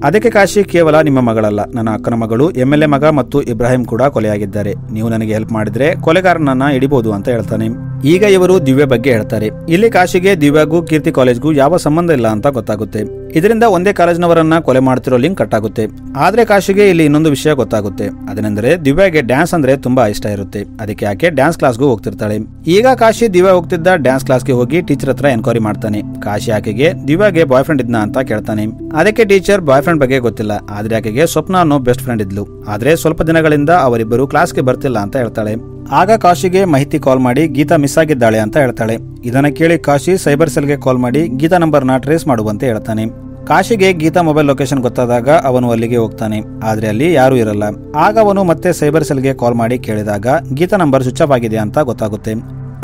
ಅದಕ್ಕೆ ಕಾಶಿ ಕೇವಲ ನಿಮ್ಮ ಮಗಳಲ್ಲ, ನನ್ನ ಅಕ್ಕನ ಮಗಳು MLA ಮಗ ಮತ್ತು ಇಬ್ರಾಹಿಂ ಕೂಡ ಕೊಲೆಯಾಗಿದ್ದಾರೆ, ನೀವು ನನಗೆ ಹೆಲ್ಪ್ ಮಾಡಿದ್ರೆ ಕೊಲೆಗಾರನನ್ನ ಹಿಡಿಬಹುದು ಅಂತ ಹೇಳ್ತಾನೆ. ಈಗ ಇವರು ದಿವ್ಯಾ ಬಗ್ಗೆ ಹೇಳ್ತಾರೆ. ಇಲ್ಲಿ ಕಾಶಿಗೆ ದಿವ್ಯಾಗೂ ಕೀರ್ತಿ ಕಾಲೇಜ್ಗೂ ಯಾವ ಸಂಬಂಧ ಇಲ್ಲ ಅಂತ ಗೊತ್ತಾಗುತ್ತೆ. ಇದರಿಂದ ಒಂದೇ ಕಾಲೇಜ್ನವರನ್ನ ಕೊಲೆ ಮಾಡ್ತಿರೋ ಲಿಂಕ್ ಕಟ್ ಆಗುತ್ತೆ. ಆದ್ರೆ ಕಾಶಿಗೆ ಇಲ್ಲಿ ಇನ್ನೊಂದು ವಿಷಯ ಗೊತ್ತಾಗುತ್ತೆ. ಅದೇನೆಂದ್ರೆ ದಿವ್ಯಾಗೆ ಡ್ಯಾನ್ಸ್ ಅಂದ್ರೆ ತುಂಬಾ ಇಷ್ಟ ಇರುತ್ತೆ. ಅದಕ್ಕೆ ಆಕೆ ಡ್ಯಾನ್ಸ್ ಕ್ಲಾಸ್ಗೂ ಹೋಗ್ತಿರ್ತಾಳೆ. ಈಗ ಕಾಶಿ ದಿವ್ಯಾ ಹೋಗ್ತಿದ್ದ ಡ್ಯಾನ್ಸ್ ಕ್ಲಾಸ್ಗೆ ಹೋಗಿ ಟೀಚರ್ ಹತ್ರ ಎನ್ಕ್ವೈರಿ ಮಾಡ್ತಾನೆ. ಕಾಶಿ ಆಕೆಗೆ ದಿವ್ಯಾಗೆ ಬಾಯ್ ಫ್ರೆಂಡ್ ಇದ್ನ ಅಂತ ಕೇಳ್ತಾನೆ. ಅದಕ್ಕೆ ಟೀಚರ್ ಬಾಯ್ ಫ್ರೆಂಡ್ ಬಗ್ಗೆ ಗೊತ್ತಿಲ್ಲ, ಆದ್ರೆ ಆಕೆಗೆ ಸ್ವಪ್ನ ಅನ್ನೋ ಬೆಸ್ಟ್ ಫ್ರೆಂಡ್ ಇದ್ಲು, ಆದ್ರೆ ಸ್ವಲ್ಪ ದಿನಗಳಿಂದ ಅವರಿಬ್ಬರು ಕ್ಲಾಸ್ಗೆ ಬರ್ತಿಲ್ಲ ಅಂತ ಹೇಳ್ತಾಳೆ. ಆಗ ಕಾಶಿಗೆ ಮಾಹಿತಿ ಕಾಲ್ ಮಾಡಿ ಗೀತಾ ಮಿಸ್ ಆಗಿದ್ದಾಳೆ ಅಂತ ಹೇಳ್ತಾಳೆ. ಇದನ್ನ ಕೇಳಿ ಕಾಶಿ ಸೈಬರ್ ಸೆಲ್ಗೆ ಕಾಲ್ ಮಾಡಿ ಗೀತಾ ನಂಬರ್ನ ಟ್ರೇಸ್ ಮಾಡುವಂತೆ ಹೇಳ್ತಾನೆ. ಕಾಶಿಗೆ ಗೀತಾ ಮೊಬೈಲ್ ಲೊಕೇಶನ್ ಗೊತ್ತಾದಾಗ ಅವನು ಅಲ್ಲಿಗೆ ಹೋಗ್ತಾನೆ. ಆದ್ರೆ ಅಲ್ಲಿ ಯಾರೂ ಇರಲ್ಲ. ಆಗ ಅವನು ಮತ್ತೆ ಸೈಬರ್ ಸೆಲ್ಗೆ ಕಾಲ್ ಮಾಡಿ ಕೇಳಿದಾಗ ಗೀತಾ ನಂಬರ್ ಸ್ವಿಚ್ ಆಫ್ ಆಗಿದೆ ಅಂತ ಗೊತ್ತಾಗುತ್ತೆ.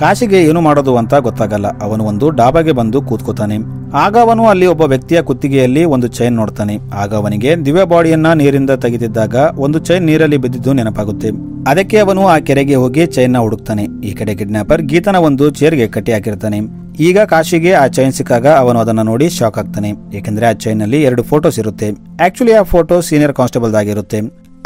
ಕಾಶಿಗೆ ಏನು ಮಾಡೋದು ಅಂತ ಗೊತ್ತಾಗಲ್ಲ. ಅವನು ಒಂದು ಡಾಬಾಗೆ ಬಂದು ಕೂತ್ಕೋತಾನೆ. ಆಗ ಅವನು ಅಲ್ಲಿ ಒಬ್ಬ ವ್ಯಕ್ತಿಯ ಕುತ್ತಿಗೆಯಲ್ಲಿ ಒಂದು ಚೈನ್ ನೋಡ್ತಾನೆ. ಆಗ ಅವನಿಗೆ ದಿವ್ಯಾ ಬಾಡಿಯನ್ನ ನೀರಿಂದ ತೆಗೆದಿದ್ದಾಗ ಒಂದು ಚೈನ್ ನೀರಲ್ಲಿ ಬಿದ್ದಿದ್ದು ನೆನಪಾಗುತ್ತೆ. ಅದಕ್ಕೆ ಅವನು ಆ ಕೆರೆಗೆ ಹೋಗಿ ಚೈನ್ ನ ಹುಡುಕ್ತಾನೆ. ಈ ಕಡೆ ಕಿಡ್ನಾಪರ್ ಗೀತನ ಒಂದು ಚೇರ್ಗೆ ಕಟ್ಟಿ ಹಾಕಿರ್ತಾನೆ. ಈಗ ಕಾಶಿಗೆ ಆ ಚೈನ್ ಸಿಕ್ಕಾಗ ಅವನು ಅದನ್ನ ನೋಡಿ ಶಾಕ್ ಆಗ್ತಾನೆ. ಏಕೆಂದ್ರೆ ಆ ಚೈನ್ ನಲ್ಲಿ 2 ಫೋಟೋಸ್ ಇರುತ್ತೆ. ಆಕ್ಚುಲಿ ಆ ಫೋಟೋ ಸೀನಿಯರ್ ಕಾನ್ಸ್ಟೇಬಲ್ ಆಗಿರುತ್ತೆ.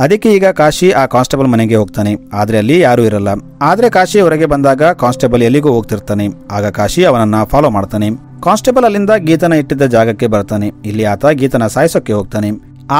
ಅದಕ್ಕೆ ಈಗ ಕಾಶಿ ಆ ಕಾನ್ಸ್ಟೇಬಲ್ ಮನೆಗೆ ಹೋಗ್ತಾನೆ. ಆದ್ರೆ ಅಲ್ಲಿ ಯಾರೂ ಇರಲ್ಲ. ಆದ್ರೆ ಕಾಶಿ ಹೊರಗೆ ಬಂದಾಗ ಕಾನ್ಸ್ಟೇಬಲ್ ಎಲ್ಲಿಗೂ ಹೋಗ್ತಿರ್ತಾನೆ. ಆಗ ಕಾಶಿ ಅವನನ್ನ ಫಾಲೋ ಮಾಡ್ತಾನೆ. ಕಾನ್ಸ್ಟೇಬಲ್ ಅಲ್ಲಿಂದ ಗೀತನ ಇಟ್ಟಿದ್ದ ಜಾಗಕ್ಕೆ ಬರ್ತಾನೆ. ಇಲ್ಲಿ ಆತ ಗೀತನ ಸಾಯಿಸೋಕೆ ಹೋಗ್ತಾನೆ.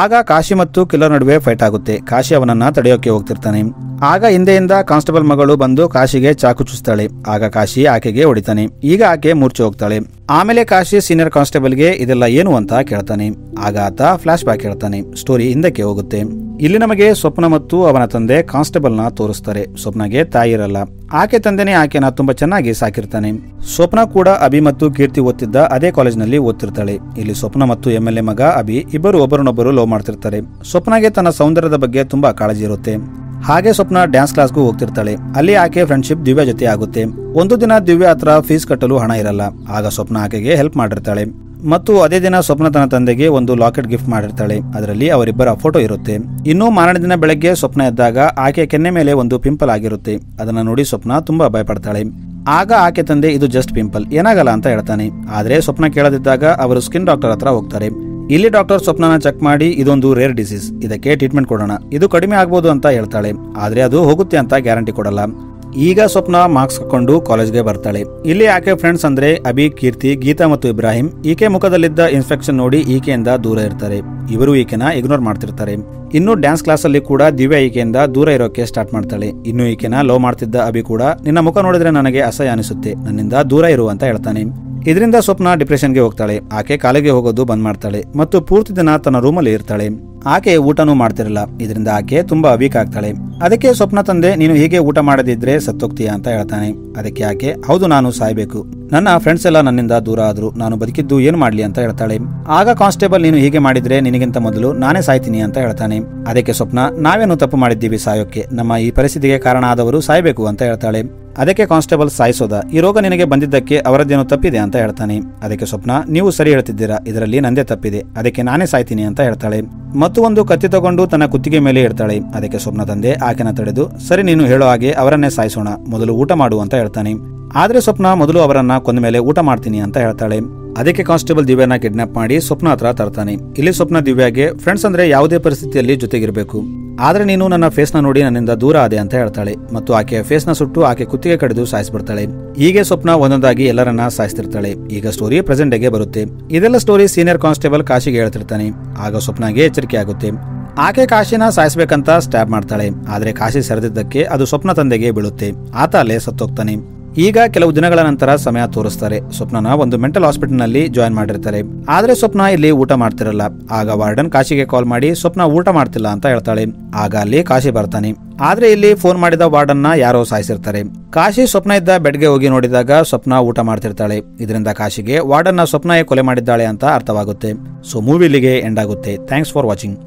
ಆಗ ಕಾಶಿ ಮತ್ತು ಕಿಲ್ಲರ್ ನಡುವೆ ಫೈಟ್ ಆಗುತ್ತೆ. ಕಾಶಿ ಅವನನ್ನ ತಡೆಯೋಕೆ ಹೋಗ್ತಿರ್ತಾನೆ. ಆಗ ಹಿಂದೆಯಿಂದ ಕಾನ್ಸ್ಟೇಬಲ್ ಮಗಳು ಬಂದು ಕಾಶಿಗೆ ಚಾಕು ಚುಚ್ತಾಳೆ. ಆಗ ಕಾಶಿ ಆಕೆಗೆ ಹೊಡಿತಾನೆ. ಈಗ ಆಕೆ ಮೂರ್ಛೆ ಹೋಗ್ತಾಳೆ. ಆಮೇಲೆ ಕಾಶಿ ಸೀನಿಯರ್ ಕಾನ್ಸ್ಟೇಬಲ್ಗೆ ಇದೆಲ್ಲ ಏನು ಅಂತ ಕೇಳ್ತಾನೆ. ಆಗ ಆತ ಫ್ಲಾಶ್ ಬ್ಯಾಕ್ ಹೇಳ್ತಾನೆ. ಸ್ಟೋರಿ ಹಿಂದಕ್ಕೆ ಹೋಗುತ್ತೆ. ಇಲ್ಲಿ ನಮಗೆ ಸ್ವಪ್ನ ಮತ್ತು ಅವನ ತಂದೆ ಕಾನ್ಸ್ಟೇಬಲ್ ನ ತೋರಿಸ್ತಾರೆ. ಸ್ವಪ್ನಗೆ ತಾಯಿ ಇರಲ್ಲ. ಆಕೆ ತಂದೆನೇ ಆಕೆನ ತುಂಬಾ ಚೆನ್ನಾಗಿ ಸಾಕಿರ್ತಾನೆ. ಸ್ವಪ್ನ ಕೂಡ ಅಭಿ ಮತ್ತು ಕೀರ್ತಿ ಓದ್ತಿದ್ದ ಅದೇ ಕಾಲೇಜ್ನಲ್ಲಿ ಓದ್ತಿರ್ತಾಳೆ. ಇಲ್ಲಿ ಸ್ವಪ್ನ ಮತ್ತು MLA ಮಗ ಅಭಿ ಇಬ್ಬರು ಒಬ್ಬರನ್ನೊಬ್ಬರು ಲವ್ ಮಾಡ್ತಿರ್ತಾರೆ. ಸ್ವಪ್ನಗೆ ತನ್ನ ಸೌಂದರ್ಯದ ಬಗ್ಗೆ ತುಂಬಾ ಕಾಳಜಿ ಇರುತ್ತೆ. ಹಾಗೆ ಸ್ವಪ್ನ ಡ್ಯಾನ್ಸ್ ಕ್ಲಾಸ್ಗೂ ಹೋಗ್ತಿರ್ತಾಳೆ. ಅಲ್ಲಿ ಆಕೆ ಫ್ರೆಂಡ್ಶಿಪ್ ದಿವ್ಯಾ ಜೊತೆ ಆಗುತ್ತೆ. ಒಂದು ದಿನ ದಿವ್ಯಾ ಹತ್ರ ಫೀಸ್ ಕಟ್ಟಲು ಹಣ ಇರಲ್ಲ. ಆಗ ಸ್ವಪ್ನ ಆಕೆಗೆ ಹೆಲ್ಪ್ ಮಾಡಿರ್ತಾಳೆ. ಮತ್ತು ಅದೇ ದಿನ ಸ್ವಪ್ನ ತನ್ನ ತಂದೆಗೆ ಒಂದು ಲಾಕೆಟ್ ಗಿಫ್ಟ್ ಮಾಡಿರ್ತಾಳೆ. ಅದರಲ್ಲಿ ಅವರಿಬ್ಬರ ಫೋಟೋ ಇರುತ್ತೆ. ಇನ್ನು ಮಾರನೇ ದಿನ ಬೆಳಗ್ಗೆ ಸ್ವಪ್ನ ಎದ್ದಾಗ ಆಕೆ ಕೆನ್ನೆ ಮೇಲೆ ಒಂದು ಪಿಂಪಲ್ ಆಗಿರುತ್ತೆ. ಅದನ್ನ ನೋಡಿ ಸ್ವಪ್ನ ತುಂಬಾ ಭಯಪಡ್ತಾಳೆ. ಆಗ ಆಕೆ ತಂದೆ ಇದು ಜಸ್ಟ್ ಪಿಂಪಲ್, ಏನಾಗಲ್ಲ ಅಂತ ಹೇಳ್ತಾನೆ. ಆದ್ರೆ ಸ್ವಪ್ನ ಕೇಳದಿದ್ದಾಗ ಅವರು ಸ್ಕಿನ್ ಡಾಕ್ಟರ್ ಹತ್ರ ಹೋಗ್ತಾರೆ. ಇಲ್ಲಿ ಡಾಕ್ಟರ್ ಸ್ವಪ್ನನ ಚೆಕ್ ಮಾಡಿ ಇದೊಂದು ರೇರ್ ಡಿಸೀಸ್, ಇದಕ್ಕೆ ಟ್ರೀಟ್ಮೆಂಟ್ ಕೊಡೋಣ, ಇದು ಕಡಿಮೆ ಆಗ್ಬೋದು ಅಂತ ಹೇಳ್ತಾಳೆ. ಆದ್ರೆ ಅದು ಹೋಗುತ್ತೆ ಅಂತ ಗ್ಯಾರಂಟಿ ಕೊಡಲ್ಲ. ಈಗ ಸ್ವಪ್ನ ಮಾರ್ಕ್ಸ್ ಹಾಕೊಂಡು ಕಾಲೇಜ್ಗೆ ಬರ್ತಾಳೆ. ಇಲ್ಲಿ ಆಕೆ ಫ್ರೆಂಡ್ಸ್ ಅಂದ್ರೆ ಅಭಿ, ಕೀರ್ತಿ, ಗೀತಾ ಮತ್ತು ಇಬ್ರಾಹಿಂ ಈಕೆ ಮುಖದಲ್ಲಿದ್ದ ಇನ್ಫೆಕ್ಷನ್ ನೋಡಿ ಈಕೆಯಿಂದ ದೂರ ಇರ್ತಾರೆ. ಇವರು ಈಕೆನ ಇಗ್ನೋರ್ ಮಾಡ್ತಿರ್ತಾರೆ. ಇನ್ನು ಡ್ಯಾನ್ಸ್ ಕ್ಲಾಸ್ ಅಲ್ಲಿ ಕೂಡ ದಿವ್ಯಾ ಈಕೆಯಿಂದ ದೂರ ಇರೋಕೆ ಸ್ಟಾರ್ಟ್ ಮಾಡ್ತಾಳೆ. ಇನ್ನು ಈಕೆನ ಲವ್ ಮಾಡ್ತಿದ್ದ ಅಭಿ ಕೂಡ ನಿನ್ನ ಮುಖ ನೋಡಿದ್ರೆ ನನಗೆ ಅಸಹ್ಯ ಅನಿಸುತ್ತೆ, ನನ್ನಿಂದ ದೂರ ಇರು ಅಂತ ಹೇಳ್ತಾನೆ. ಇದರಿಂದ ಸ್ವಪ್ನ ಡಿಪ್ರೆಷನ್ಗೆ ಹೋಗ್ತಾಳೆ. ಆಕೆ ಕಾಲೇಜಿಗೆ ಹೋಗೋದು ಬಂದ್ ಮಾಡ್ತಾಳೆ ಮತ್ತು ಪೂರ್ತಿ ದಿನ ತನ್ನ ರೂಮಲ್ಲಿ ಇರ್ತಾಳೆ. ಆಕೆ ಊಟನೂ ಮಾಡ್ತಿರಲ್ಲ. ಇದರಿಂದ ಆಕೆ ತುಂಬಾ ವೀಕ್ ಆಗ್ತಾಳೆ. ಅದಕ್ಕೆ ಸ್ವಪ್ನ ತಂದೆ ನೀನು ಹೀಗೆ ಊಟ ಮಾಡದಿದ್ರೆ ಸತ್ತೋಗ್ತೀಯಾ ಅಂತ ಹೇಳ್ತಾನೆ. ಅದಕ್ಕೆ ಆಕೆ ಹೌದು, ನಾನು ಸಾಯ್ಬೇಕು, ನನ್ನ ಫ್ರೆಂಡ್ಸ್ ಎಲ್ಲ ನನ್ನಿಂದ ದೂರ ಆದ್ರು, ನಾನು ಬದುಕಿದ್ದು ಏನು ಮಾಡ್ಲಿ ಅಂತ ಹೇಳ್ತಾಳೆ. ಆಗ ಕಾನ್ಸ್ಟೇಬಲ್, ನೀನು ಹೀಗೆ ಮಾಡಿದ್ರೆ ನಿನಗಿಂತ ಮೊದಲು ನಾನೇ ಸಾಯ್ತೀನಿ ಅಂತ ಹೇಳ್ತಾನೆ. ಅದಕ್ಕೆ ಸ್ವಪ್ನ, ನಾವೇನು ತಪ್ಪು ಮಾಡಿದ್ದೀವಿ ಸಾಯೋಕೆ, ನಮ್ಮ ಈ ಪರಿಸ್ಥಿತಿಗೆ ಕಾರಣ ಆದವರು ಸಾಯ್ಬೇಕು ಅಂತ ಹೇಳ್ತಾಳೆ. ಅದಕ್ಕೆ ಕಾನ್ಸ್ಟೇಬಲ್, ಸಾಯಿಸೋದ, ಈ ರೋಗ ನಿನಗೆ ಬಂದಿದ್ದಕ್ಕೆ ಅವರದ್ದೇನೋ ತಪ್ಪಿದೆ ಅಂತ ಹೇಳ್ತಾನೆ. ಅದಕ್ಕೆ ಸ್ವಪ್ನ, ನೀವು ಸರಿ ಹೇಳ್ತಿದ್ದೀರಾ, ಇದರಲ್ಲಿ ನಂದೇ ತಪ್ಪಿದೆ, ಅದಕ್ಕೆ ನಾನೇ ಸಾಯ್ತೀನಿ ಅಂತ ಹೇಳ್ತಾಳೆ. ಮತ್ತು ಒಂದು ಕತ್ತಿ ತಗೊಂಡು ತನ್ನ ಕುತ್ತಿಗೆ ಮೇಲೆ ಇಡ್ತಾಳೆ. ಅದಕ್ಕೆ ಸ್ವಪ್ನ ತಂದೆ ಆಕೆನ ತಡೆದು, ಸರಿ ನೀನು ಹೇಳೋ ಹಾಗೆ ಅವರನ್ನೇ ಸಾಯಿಸೋಣ, ಮೊದಲು ಊಟ ಮಾಡು ಅಂತ ಹೇಳ್ತಾನೆ. ಆದ್ರೆ ಸ್ವಪ್ನ ಮೊದಲು ಅವರನ್ನ ಕೊಂದ ಮೇಲೆ ಊಟ ಮಾಡ್ತೀನಿ ಅಂತ ಹೇಳ್ತಾಳೆ. ಅದಕ್ಕೆ ಕಾನ್ಸ್ಟೇಬಲ್ ದಿವ್ಯಾನ ಕಿಡ್ನಾಪ್ ಮಾಡಿ ಸ್ವಪ್ನ ಹತ್ರ ತರ್ತಾನೆ. ಇಲ್ಲಿ ಸ್ವಪ್ನ ದಿವ್ಯಾಗೆ, ಫ್ರೆಂಡ್ಸ್ ಅಂದ್ರೆ ಯಾವುದೇ ಪರಿಸ್ಥಿತಿಯಲ್ಲಿ ಜೊತೆಗಿರಬೇಕು, ಆದ್ರೆ ನೀನು ನನ್ನ ಫೇಸ್ ನ ನೋಡಿ ನನ್ನಿಂದ ದೂರ ಆದೆ ಅಂತ ಹೇಳ್ತಾಳೆ. ಮತ್ತು ಆಕೆಯ ಫೇಸ್ ನ ಸುಟ್ಟು ಆಕೆ ಕುತ್ತಿಗೆ ಕಡಿದು ಸಾಯಿಸ್ಬಿಡ್ತಾಳೆ. ಹೀಗೆ ಸ್ವಪ್ನ ಒಂದೊಂದಾಗಿ ಎಲ್ಲರನ್ನ ಸಾಯಿಸ್ತಿರ್ತಾಳೆ. ಈಗ ಸ್ಟೋರಿ ಪ್ರೆಸೆಂಟ್ ಡೇಗೆ ಬರುತ್ತೆ. ಇದೆಲ್ಲ ಸ್ಟೋರಿ ಸೀನಿಯರ್ ಕಾನ್ಸ್ಟೇಬಲ್ ಕಾಶಿಗೆ ಹೇಳ್ತಿರ್ತಾನೆ. ಆಗ ಸ್ವಪ್ನಗೆ ಎಚ್ಚರಿಕೆ ಆಗುತ್ತೆ. ಆಕೆ ಕಾಶಿನ ಸಾಯಿಸಬೇಕಂತ ಸ್ಟ್ಯಾಬ್ ಮಾಡ್ತಾಳೆ. ಆದ್ರೆ ಕಾಶಿ ಸೆರೆದಿದ್ದಕ್ಕೆ ಅದು ಸ್ವಪ್ನ ತಂದೆಗೆ ಬೀಳುತ್ತೆ. ಆತ ಅಲ್ಲೇ ಸತ್ತೋಗ್ತಾನೆ. ಈಗ ಕೆಲವು ದಿನಗಳ ನಂತರ ಸಮಯ ತೋರಿಸ್ತಾರೆ. ಸ್ವಪ್ನನ ಒಂದು ಮೆಂಟಲ್ ಹಾಸ್ಪಿಟಲ್ ನಲ್ಲಿ ಜಾಯಿನ್ ಮಾಡಿರ್ತಾರೆ. ಆದ್ರೆ ಸ್ವಪ್ನ ಇಲ್ಲಿ ಊಟ ಮಾಡ್ತಿರಲ್ಲ. ಆಗ ವಾರ್ಡನ್ ಕಾಶಿಗೆ ಕಾಲ್ ಮಾಡಿ ಸ್ವಪ್ನ ಊಟ ಮಾಡ್ತಿಲ್ಲ ಅಂತ ಹೇಳ್ತಾಳೆ. ಆಗ ಅಲ್ಲಿ ಕಾಶಿ ಬರ್ತಾನೆ. ಆದ್ರೆ ಇಲ್ಲಿ ಫೋನ್ ಮಾಡಿದ ವಾರ್ಡನ್ ನ ಯಾರೋ ಸಾಯಿಸಿರ್ತಾರೆ. ಕಾಶಿ ಸ್ವಪ್ನ ಇದ್ದ ಬೆಡ್ಗೆ ಹೋಗಿ ನೋಡಿದಾಗ ಸ್ವಪ್ನ ಊಟ ಮಾಡ್ತಿರ್ತಾಳೆ. ಇದರಿಂದ ಕಾಶಿಗೆ ವಾರ್ಡನ್ ನ ಸ್ವಪ್ನ ಕೊಲೆ ಮಾಡಿದ್ದಾಳೆ ಅಂತ ಅರ್ಥವಾಗುತ್ತೆ. ಸೊ ಮೂವಿ ಇಲ್ಲಿಗೆ ಎಂಡ್ ಆಗುತ್ತೆ. Thanks for watching.